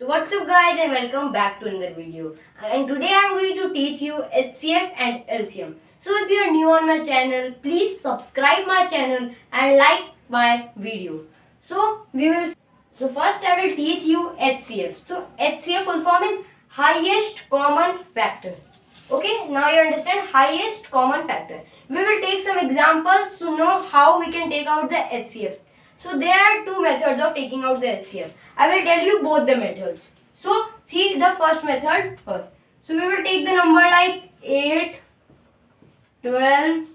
So what's up guys and welcome back to another video. And today I'm going to teach you HCF and LCM. So if you are new on my channel, please subscribe my channel and like my video. So first I will teach you HCF. So HCF full form is highest common factor. Okay, now you understand highest common factor. We will take some examples to know how we can take out the HCF. So there are two methods of taking out the HCF. I will tell you both the methods. So see the first method first. So we will take the number like 8, 12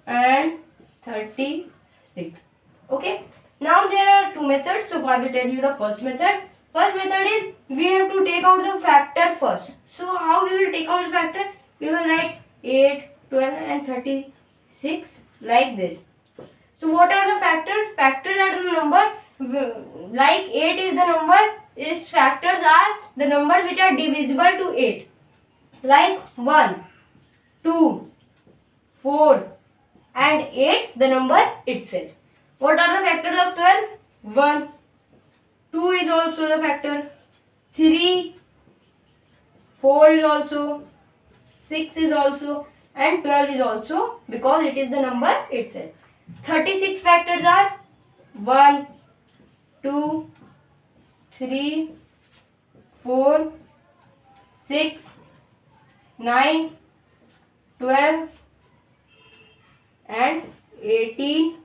and 36. Okay. Now there are two methods. So I will tell you the first method. First method is we have to take out the factor first. So how we will take out the factor? We will write 8, 12 and 36 like this. So what are the factors? Factors are the number, like 8 is the number, its factors are the numbers which are divisible to 8. Like 1, 2, 4 and 8 the number itself. What are the factors of 12? 1, 2 is also the factor, 3, 4 is also, 6 is also and 12 is also because it is the number itself. 36 factors are 1, 2, 3, 4, 6, 9, 12 and 18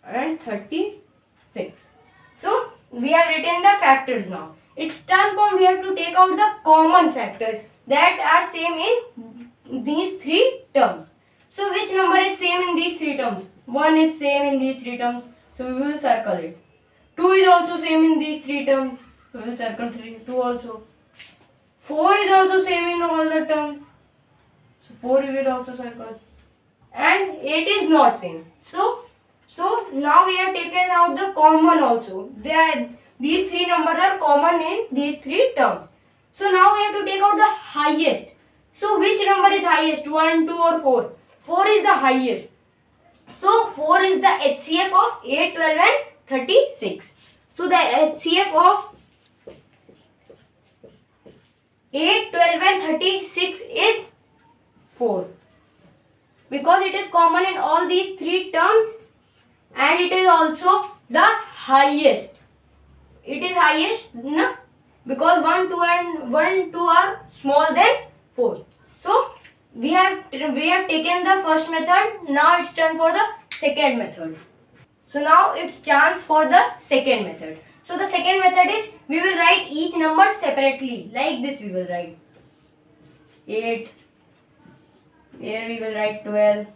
and 36. So we have written the factors now. It's turn from we have to take out the common factors that are same in these three terms. So which number is same in these three terms? 1 is same in these three terms. So we will circle it. 2 is also same in these three terms. So we will circle 2 also. 4 is also same in all the terms. So 4 we will also circle. And 8 is not same. So now we have taken out the common also. These three numbers are common in these three terms. So now we have to take out the highest. So which number is highest? 1, 2 or 4? 4 is the highest. So 4 is the HCF of 8, 12 and 36. So the HCF of 8, 12 and 36 is 4. Because it is common in all these three terms and it is also the highest. It is highest no? Because 1, 2 and 1, 2 are small than 4. So we have taken the first method. Now it's turn for the second method. So now it's chance for the second method. So the second method is we will write each number separately. Like this we will write 8. Here we will write 12.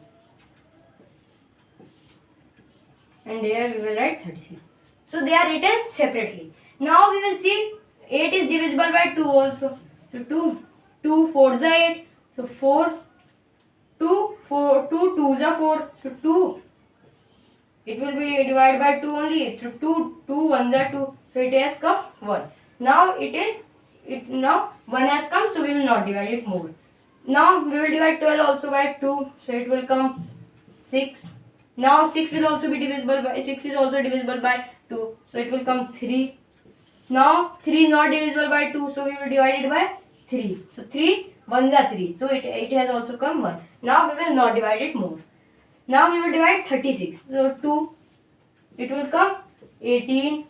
And here we will write 36. So they are written separately. Now we will see 8 is divisible by 2 also. So 2 4s are 8. So 4, 2 2s are 4. So 2. It will be divided by 2 only. So 2 1s are 2. So it has come 1. Now now 1 has come. So we will not divide it more. Now we will divide 12 also by 2. So it will come 6. Now 6 will also be divisible by 6 is also divisible by 2. So it will come 3. Now 3 is not divisible by 2. So we will divide it by 3. So 3 1s are 3. So it has also come 1. Now we will not divide it more. Now we will divide 36. So 2. It will come 18.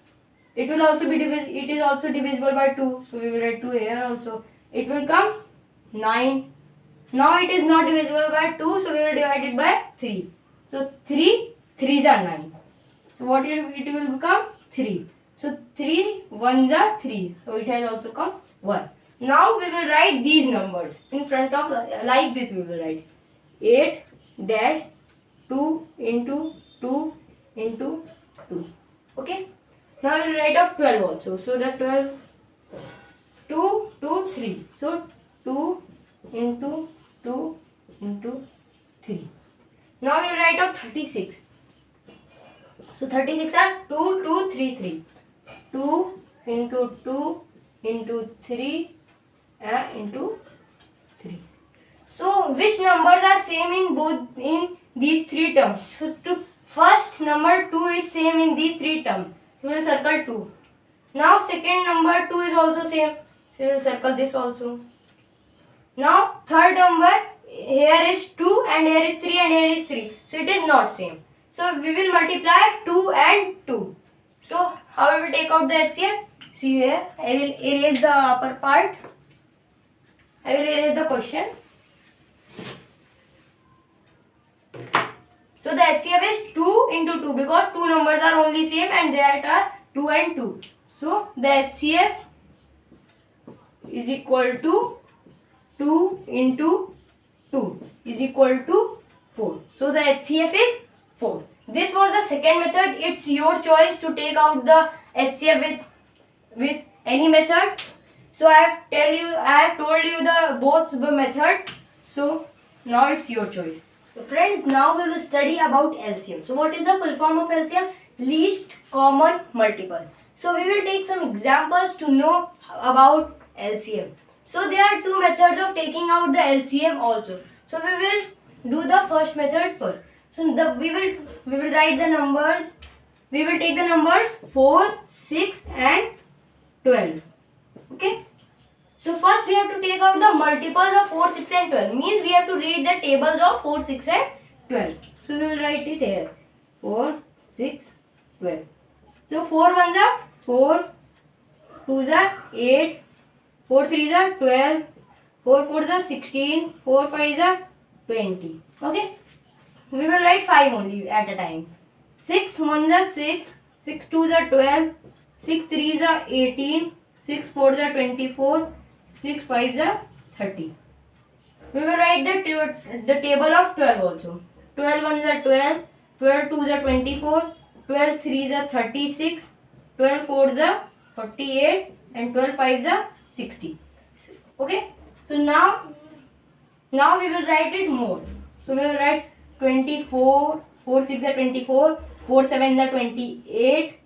It will also be it is also divisible by 2. So we will write 2 here also. It will come 9. Now it is not divisible by 2. So we will divide it by 3. So 3s are 9. So what it will become 3. So 3 1s are 3. So it has also come 1. Now we will write these numbers in front of like this we will write 8 dash 2 into 2 into 2. Okay. Now we will write of 12 also. So the 12 2 2 3. So 2 into 2 into 3. Now we will write of 36. So 36 are 2 2 3 3. 2 into 2 into 3 and into 3. So which numbers are same in these three terms? So first number 2 is same in these three terms. So we will circle 2. Now second number 2 is also same. So we will circle this also. Now third number, here is 2 and here is 3 and here is 3. So it is not same. So we will multiply 2 and 2. So how we will take out the HCF? See here, I will erase the upper part. I will erase the question. So the HCF is 2 into 2 because two numbers are only same and that are 2 and 2. So the HCF is equal to 2 into 2 is equal to 4. So the HCF is 4. This was the second method. It's your choice to take out the HCF with any method. So I have told you the both the method. So now it's your choice. So friends, now we will study about LCM. So what is the full form of LCM? Least common multiple. So we will take some examples to know about LCM. So there are two methods of taking out the LCM also. So we will do the first method first. So we will write the numbers. We will take the numbers 4, 6 and 12. Okay. So first we have to take out the multiples of 4, 6 and 12. Means we have to read the tables of 4, 6 and 12. So we will write it here. 4, 6, 12. So 4 ones are 4, 2s are 8, 4 3s are 12, 4 4s are 16, 4 5s are 20. Okay. We will write 5 only at a time. 6 1s are 6, 6 2s are 12, 6 3s are 18, 6 4s are 24, 6 5s are 30. We will write the table of 12 also. 12 1s are 12, 12 2s are 24, 12 3s are 36, 12 4s are 48 and 12 5s are 60. Okay. So now we will write it more. So we will write 24, 4 6 are 24, 4 7 are 28,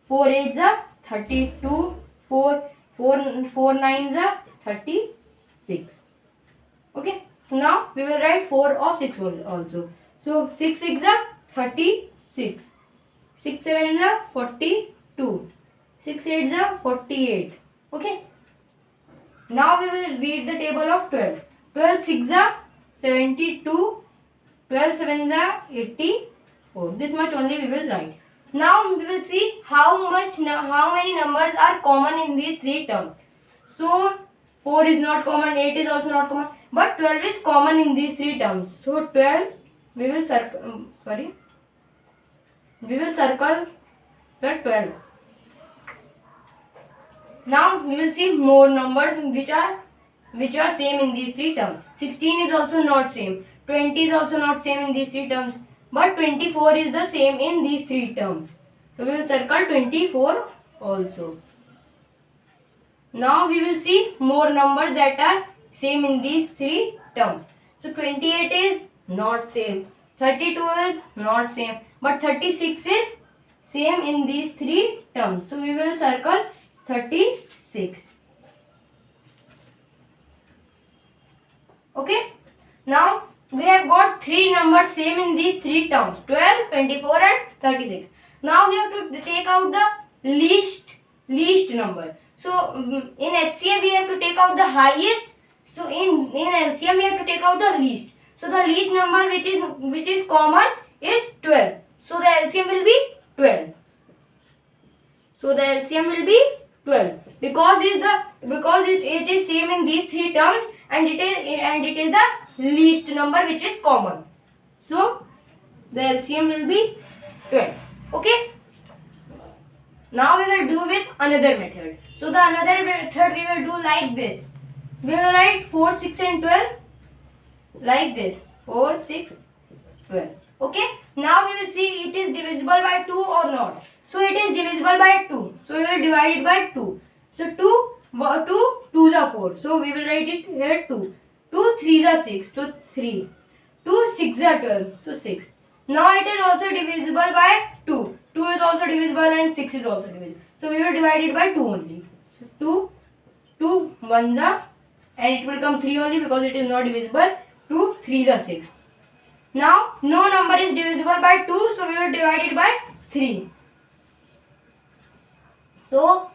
4 8 are 32, 4 9s are 36. Okay. Now we will write 4 of 6 also. So 6 6 are 36, 6 7 are 42, 6 8 are 48. Okay. Now we will read the table of 12. 12 6 are 72, 12 7 are 84. This much only we will write. Now we will see how many numbers are common in these three terms. So 4 is not common, 8 is also not common, but 12 is common in these three terms. So 12 we will circle the 12. Now we will see more numbers which are same in these three terms. 16 is also not same. 20 is also not same in these three terms. But 24 is the same in these three terms. So we will circle 24 also. Now we will see more numbers that are same in these three terms. So 28 is not same. 32 is not same. But 36 is same in these three terms. So we will circle 36. Okay. Now we have got three numbers same in these three terms, 12, 24 and 36. Now we have to take out the least number. So in HCF we have to take out the highest. So in LCM we have to take out the least. So the least number which is common is 12. So the LCM will be 12. So the LCM will be 12 because it is same in these three terms and it is the least number which is common. So the LCM will be 12. Okay. Now we will do with another method. So the another method we will do like this. We will write 4, 6 and 12 like this. 4, 6, 12. Okay. Now we will see it is divisible by 2 or not. So it is divisible by 2. So we will divide it by 2. So 2 2s are 4. So we will write it here 2. 2 3s are 6. So 3. 2 6 are 12. So 6. Now it is also divisible by 2. 2 is also divisible and 6 is also divisible. So we will divide it by 2 only. So 2 1s are and it will come 3 only because it is not divisible. 2 3s are 6. Now no number is divisible by 2. So we will divide it by 3. So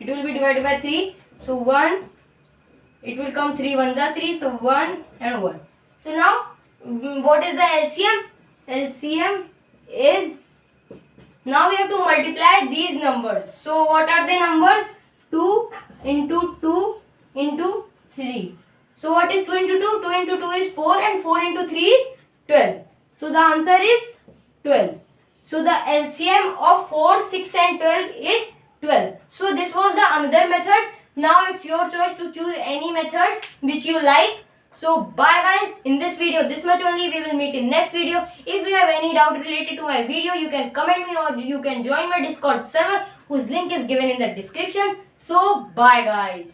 it will be divided by 3. So 1, it will come 3 1s are 3. So 1 and 1. So now what is the LCM? LCM is, now we have to multiply these numbers. So what are the numbers? 2 into 2 into 3. So what is 2 into 2? 2 into 2 is 4 and 4 into 3 is 12. So the answer is 12. So the LCM of 4, 6 and 12 is 12. So this was the another method. Now it's your choice to choose any method which you like. So bye guys, in this video this much only. We will meet in next video. If you have any doubt related to my video, you can comment me or you can join my Discord server whose link is given in the description. So bye guys.